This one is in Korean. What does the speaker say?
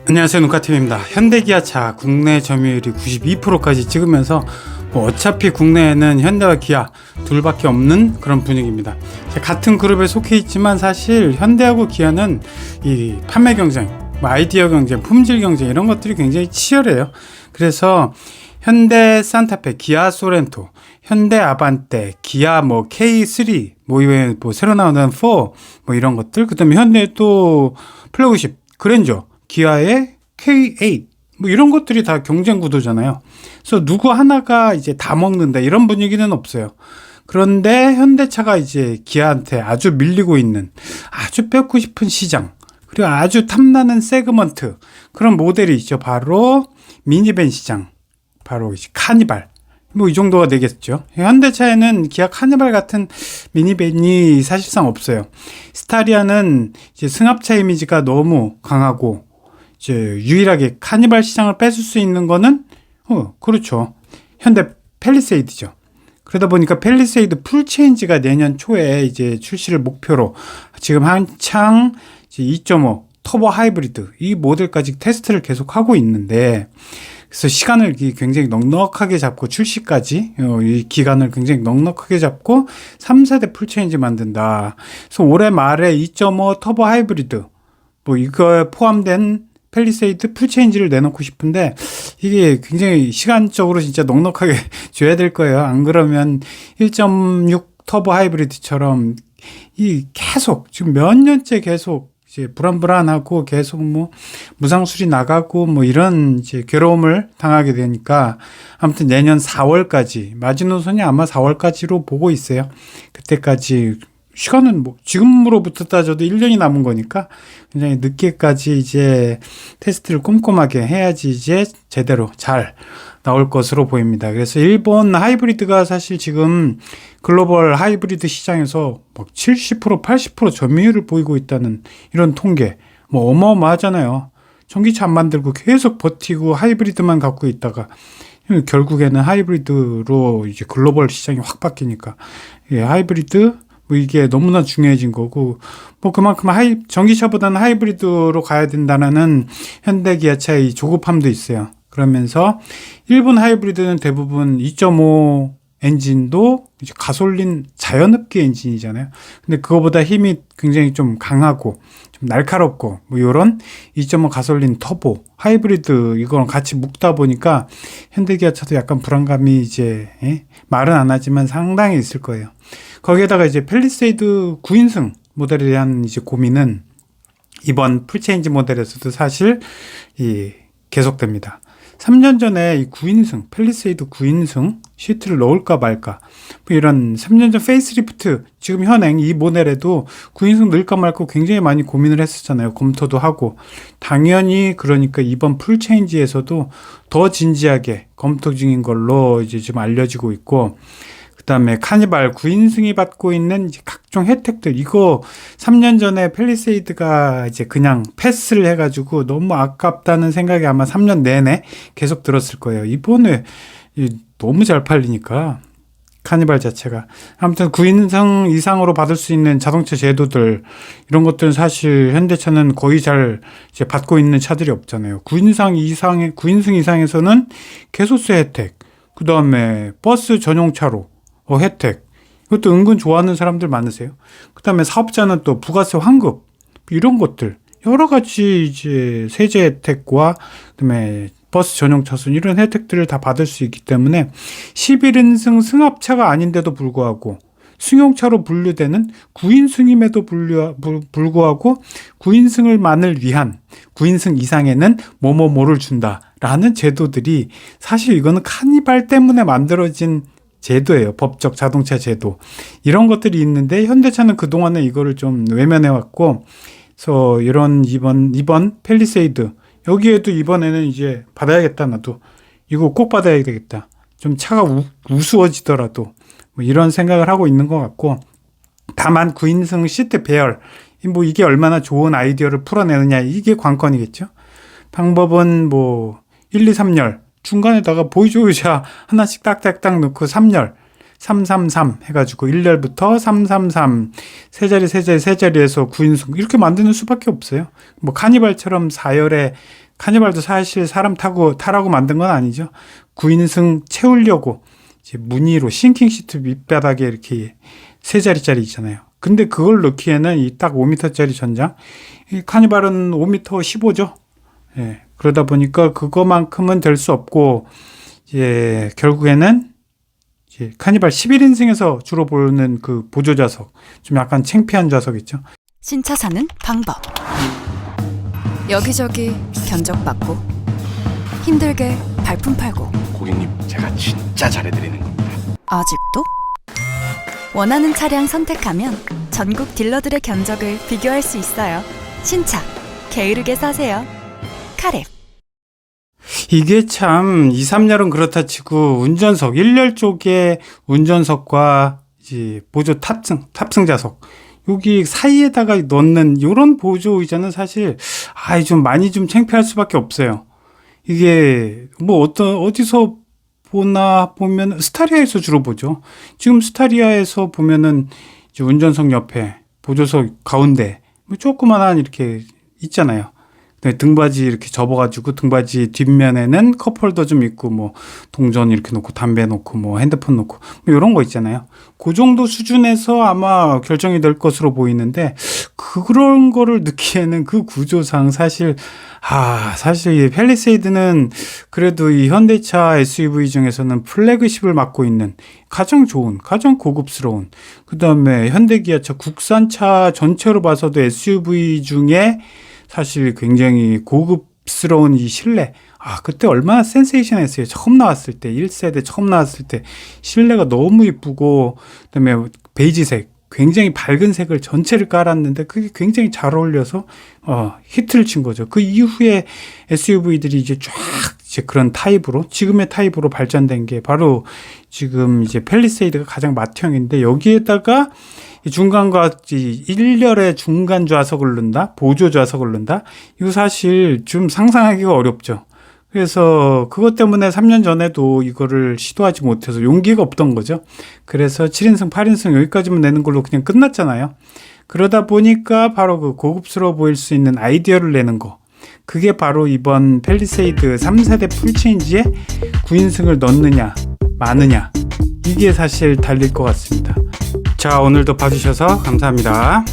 안녕하세요, 누카TV입니다. 현대기아차 국내 점유율이 92%까지 찍으면서 어차피 국내에는 현대와 기아 둘밖에 없는 그런 분위기입니다. 같은 그룹에 속해 있지만 사실 현대하고 기아는 이 판매 경쟁, 아이디어 경쟁, 품질 경쟁 이런 것들이 굉장히 치열해요. 그래서 현대 산타페, 기아 소렌토, 현대 아반떼, 기아 K3, 이외에 새로 나오는 4, 이런 것들, 그 다음에 현대 또 플래그십, 그랜저, 기아의 K8 이런 것들이 다 경쟁 구도잖아요. 그래서 누구 하나가 이제 다 먹는다 이런 분위기는 없어요. 그런데 현대차가 이제 기아한테 아주 밀리고 있는, 아주 뺏고 싶은 시장, 그리고 아주 탐나는 세그먼트, 그런 모델이 있죠. 바로 미니밴 시장, 바로 이제 카니발, 이 정도가 되겠죠. 현대차에는 기아 카니발 같은 미니밴이 사실상 없어요. 스타리아는 이제 승합차 이미지가 너무 강하고, 이제 유일하게 카니발 시장을 뺏을 수 있는 거는 그렇죠, 현대 팰리세이드죠. 그러다 보니까 팰리세이드 풀체인지가 내년 초에 이제 출시를 목표로 지금 한창 2.5 터보 하이브리드 이 모델까지 테스트를 계속 하고 있는데, 그래서 시간을 굉장히 넉넉하게 잡고 출시까지 이 기간을 굉장히 넉넉하게 잡고 3세대 풀체인지 만든다. 그래서 올해 말에 2.5 터보 하이브리드 이거에 포함된 팰리세이드 풀체인지를 내놓고 싶은데, 이게 굉장히 시간적으로 진짜 넉넉하게 줘야 될 거예요. 안 그러면 1.6 터보 하이브리드처럼 계속 지금 몇 년째 계속 이제 불안불안하고 계속 무상수리 나가고 이런 이제 괴로움을 당하게 되니까, 아무튼 내년 4월까지 마지노선이 아마 4월까지로 보고 있어요. 그때까지 시간은 지금으로부터 따져도 1년이 남은 거니까 굉장히 늦게까지 이제 테스트를 꼼꼼하게 해야지 이제 제대로 잘 나올 것으로 보입니다. 그래서 일본 하이브리드가 사실 지금 글로벌 하이브리드 시장에서 70%, 80% 점유율을 보이고 있다는 이런 통계, 어마어마하잖아요. 전기차 안 만들고 계속 버티고 하이브리드만 갖고 있다가 결국에는 하이브리드로 이제 글로벌 시장이 확 바뀌니까, 하이브리드 이게 너무나 중요해진 거고, 그만큼 전기차보다는 하이브리드로 가야 된다는 현대 기아차의 조급함도 있어요. 그러면서 일본 하이브리드는 대부분 2.5 엔진도 이제 가솔린 자연흡기 엔진이잖아요. 근데 그거보다 힘이 굉장히 좀 강하고 좀 날카롭고 요런 2.5 가솔린 터보 하이브리드 이거랑 같이 묶다 보니까 현대기아차도 약간 불안감이 이제 말은 안 하지만 상당히 있을 거예요. 거기에다가 이제 팰리세이드 9인승 모델에 대한 이제 고민은 이번 풀체인지 모델에서도 사실 계속됩니다. 3년 전에 이 9인승, 팰리세이드 9인승 시트를 넣을까 말까, 이런 3년 전 페이스리프트, 지금 현행 이 모델에도 9인승 넣을까 말까 굉장히 많이 고민을 했었잖아요. 검토도 하고. 당연히 그러니까 이번 풀체인지에서도 더 진지하게 검토 중인 걸로 이제 지금 알려지고 있고, 그 다음에 카니발 9인승이 받고 있는 이제 각종 혜택들, 이거 3년 전에 팰리세이드가 이제 그냥 패스를 해가지고 너무 아깝다는 생각이 아마 3년 내내 계속 들었을 거예요. 이번에 너무 잘 팔리니까 카니발 자체가. 아무튼 9인승 이상으로 받을 수 있는 자동차 제도들, 이런 것들은 사실 현대차는 거의 잘 이제 받고 있는 차들이 없잖아요. 9인승 이상에서는 개소세 혜택, 그 다음에 버스 전용차로 혜택, 이것도 은근 좋아하는 사람들 많으세요. 그 다음에 사업자는 또 부가세 환급, 이런 것들, 여러 가지 이제 세제 혜택과 그다음에 버스 전용 차선 이런 혜택들을 다 받을 수 있기 때문에 11인승 승합차가 아닌데도 불구하고 승용차로 분류되는 9인승임에도 불구하고 9인승을만을 위한 9인승 이상에는 뭐뭐뭐를 준다라는 제도들이, 사실 이거는 카니발 때문에 만들어진 제도예요. 법적 자동차 제도. 이런 것들이 있는데 현대차는 그동안에 이거를 좀 외면해왔고, 그래서 이번 팰리세이드, 여기에도 이번에는 이제 받아야겠다, 나도. 이거 꼭 받아야 되겠다. 좀 차가 우스워지더라도. 이런 생각을 하고 있는 것 같고, 다만 9인승 시트 배열, 이게 얼마나 좋은 아이디어를 풀어내느냐, 이게 관건이겠죠. 방법은 1, 2, 3열. 중간에다가 보이조이자 하나씩 딱딱딱 넣고 3열. 333 해가지고 1열부터 333 세 자리에서 9인승 이렇게 만드는 수밖에 없어요. 뭐 카니발처럼 4열에 카니발도 사실 사람 타라고 만든 건 아니죠. 9인승 채우려고 이제 무늬로 싱킹 시트 밑바닥에 이렇게 세 자리짜리 있잖아요. 근데 그걸 넣기에는 이 딱 5m짜리 전장, 이 카니발은 5m 15죠. 예, 그러다 보니까 그거만큼은 될 수 없고, 이제 결국에는 이제 카니발 11인승에서 주로 보는 그 보조 좌석, 좀 약간 창피한 좌석 있죠. 신차 사는 방법. 여기저기 견적받고 힘들게 발품 팔고 고객님, 제가 진짜 잘해드리는 겁니다. 아직도? 원하는 차량 선택하면 전국 딜러들의 견적을 비교할 수 있어요. 신차 게으르게 사세요. 카랩. 이게 참 2, 3열은 그렇다 치고 운전석 1열 쪽에 운전석과 이제 보조 탑승 좌석 여기 사이에다가 넣는 이런 보조 의자는 사실 좀 많이 좀 창피할 수밖에 없어요. 이게 뭐 어디서 보면 스타리아에서 주로 보죠. 지금 스타리아에서 보면은 이제 운전석 옆에 보조석 가운데 뭐 조그만한 이렇게 있잖아요. 등받이 이렇게 접어가지고 등받이 뒷면에는 컵홀더 좀 있고 뭐 동전 이렇게 놓고 담배 놓고 뭐 핸드폰 놓고 뭐 이런 거 있잖아요. 그 정도 수준에서 아마 결정이 될 것으로 보이는데 그런 거를 넣기에는 그 구조상 사실 이 팰리세이드는 그래도 이 현대차 SUV 중에서는 플래그십을 맡고 있는 가장 좋은, 가장 고급스러운, 그 다음에 현대기아차 국산차 전체로 봐서도 SUV 중에 사실 굉장히 고급스러운 이 실내. 그때 얼마나 센세이션했어요. 처음 나왔을 때, 1세대 처음 나왔을 때 실내가 너무 이쁘고, 그다음에 베이지색, 굉장히 밝은 색을 전체를 깔았는데 그게 굉장히 잘 어울려서 히트를 친 거죠. 그 이후에 SUV들이 이제 그런 타입으로, 지금의 타입으로 발전된 게 바로 지금 이제 팰리세이드가 가장 맏형인데, 여기에다가 중간과 1열의 중간 좌석을 넣는다, 보조 좌석을 넣는다. 이거 사실 좀 상상하기가 어렵죠. 그래서 그것 때문에 3년 전에도 이거를 시도하지 못해서 용기가 없던 거죠. 그래서 7인승, 8인승 여기까지만 내는 걸로 그냥 끝났잖아요. 그러다 보니까 바로 그 고급스러워 보일 수 있는 아이디어를 내는 거. 그게 바로 이번 팰리세이드 3세대 풀체인지에 9인승을 넣느냐, 마느냐. 이게 사실 달릴 것 같습니다. 자, 오늘도 봐주셔서 감사합니다.